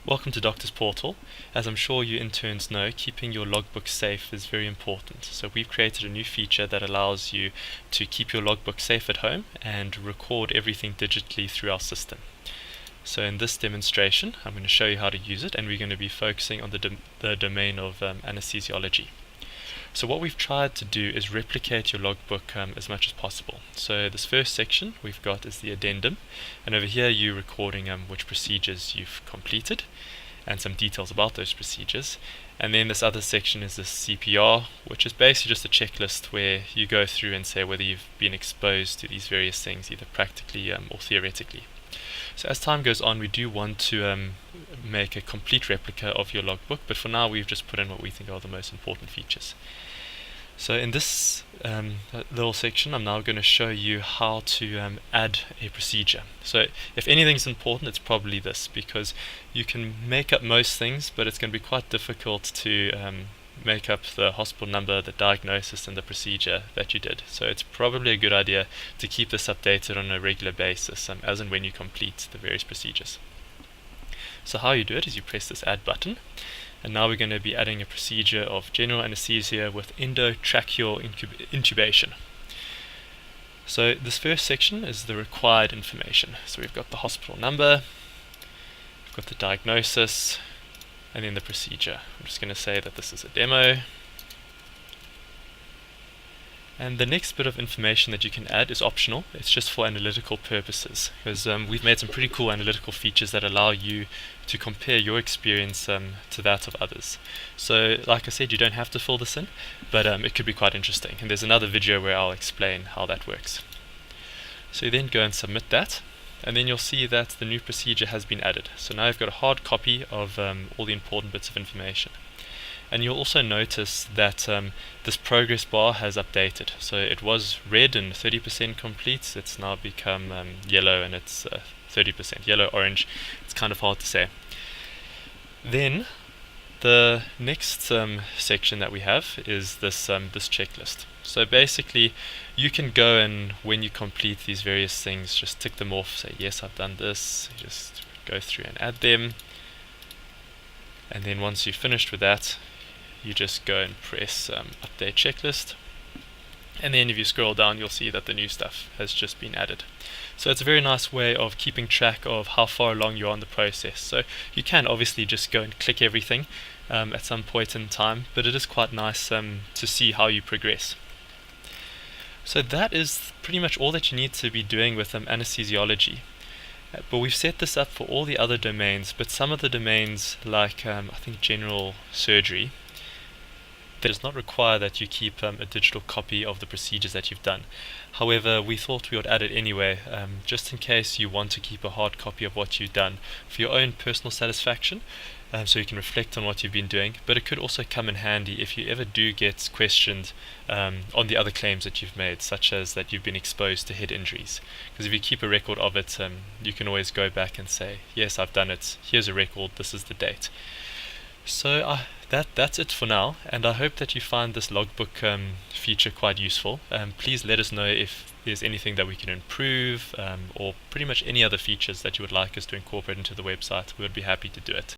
Welcome to Doctor's Portal. As I'm sure you interns know, keeping your logbook safe is very important. So we've created a new feature that allows you to keep your logbook safe at home and record everything digitally through our system. So in this demonstration, I'm going to show you how to use it, and we're going to be focusing on the domain of anesthesiology. So what we've tried to do is replicate your logbook as much as possible. So this first section we've got is the addendum, and over here you're recording which procedures you've completed and some details about those procedures. And then this other section is the CPR, which is basically just a checklist where you go through and say whether you've been exposed to these various things, either practically or theoretically. So as time goes on, we do want to make a complete replica of your logbook, but for now we've just put in what we think are the most important features. So in this little section, I'm now going to show you how to add a procedure. So if anything's important, it's probably this, because you can make up most things, but it's going to be quite difficult to make up the hospital number, the diagnosis, and the procedure that you did. So it's probably a good idea to keep this updated on a regular basis, as and when you complete the various procedures. So how you do it is you press this add button, and now we're going to be adding a procedure of general anesthesia with endotracheal intubation. So this first section is the required information. So we've got the hospital number, we've got the diagnosis, and then the procedure. I'm just going to say that this is a demo. And the next bit of information that you can add is optional. It's just for analytical purposes, because we've made some pretty cool analytical features that allow you to compare your experience to that of others. So like I said, you don't have to fill this in, but it could be quite interesting. And there's another video where I'll explain how that works. So you then go and submit that, and then you'll see that the new procedure has been added. So now I've got a hard copy of all the important bits of information. And you'll also notice that this progress bar has updated. So it was red and 30% complete. It's now become yellow and it's 30%. Yellow-orange. It's kind of hard to say. Then the next section that we have is this checklist. So basically, you can go and when you complete these various things, just tick them off. Say yes, I've done this. Just go through and add them. And then once you've finished with that, you just go and press update checklist, and then if you scroll down you'll see that the new stuff has just been added. So it's a very nice way of keeping track of how far along you are in the process. So you can obviously just go and click everything at some point in time, but it is quite nice to see how you progress. So that is pretty much all that you need to be doing with anesthesiology. But we've set this up for all the other domains, but some of the domains like I think general surgery, that does not require that you keep a digital copy of the procedures that you've done. However, we thought we would add it anyway, just in case you want to keep a hard copy of what you've done for your own personal satisfaction, so you can reflect on what you've been doing. But it could also come in handy if you ever do get questioned on the other claims that you've made, such as that you've been exposed to head injuries. Because if you keep a record of it, you can always go back and say, yes, I've done it, here's a record, this is the date. So that's it for now, and I hope that you find this logbook feature quite useful. Please let us know if there's anything that we can improve, or pretty much any other features that you would like us to incorporate into the website. We would be happy to do it.